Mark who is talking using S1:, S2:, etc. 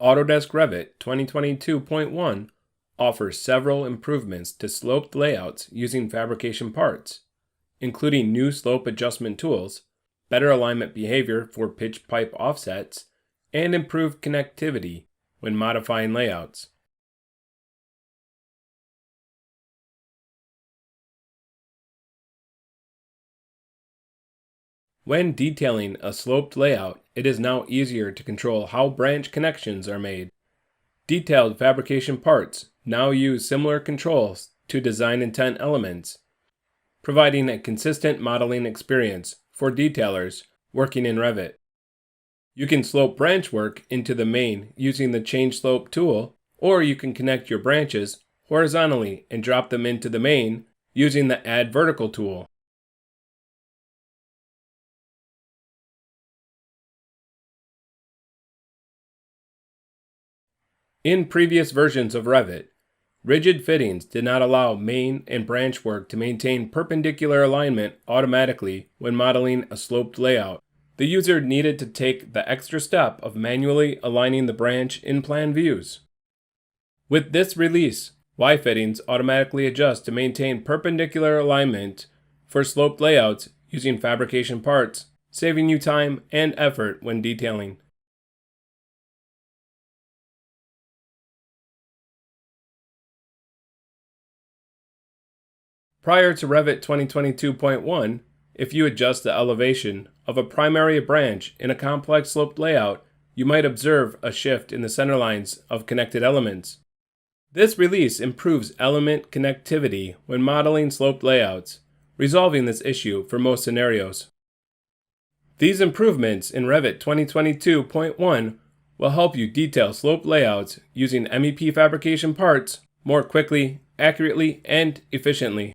S1: Autodesk Revit 2022.1 offers several improvements to sloped layouts using fabrication parts, including new slope adjustment tools, better alignment behavior for pitch pipe offsets, and improved connectivity when modifying layouts. When detailing a sloped layout, it is now easier to control how branch connections are made. Detailed fabrication parts now use similar controls to design intent elements, providing a consistent modeling experience for detailers working in Revit. You can slope branch work into the main using the Change Slope tool, or you can connect your branches horizontally and drop them into the main using the Add Vertical tool. In previous versions of Revit, rigid fittings did not allow main and branch work to maintain perpendicular alignment automatically when modeling a sloped layout. The user needed to take the extra step of manually aligning the branch in plan views. With this release, Y fittings automatically adjust to maintain perpendicular alignment for sloped layouts using fabrication parts, saving you time and effort when detailing. Prior to Revit 2022.1, if you adjust the elevation of a primary branch in a complex sloped layout, you might observe a shift in the center lines of connected elements. This release improves element connectivity when modeling sloped layouts, resolving this issue for most scenarios. These improvements in Revit 2022.1 will help you detail sloped layouts using MEP fabrication parts more quickly, accurately, and efficiently.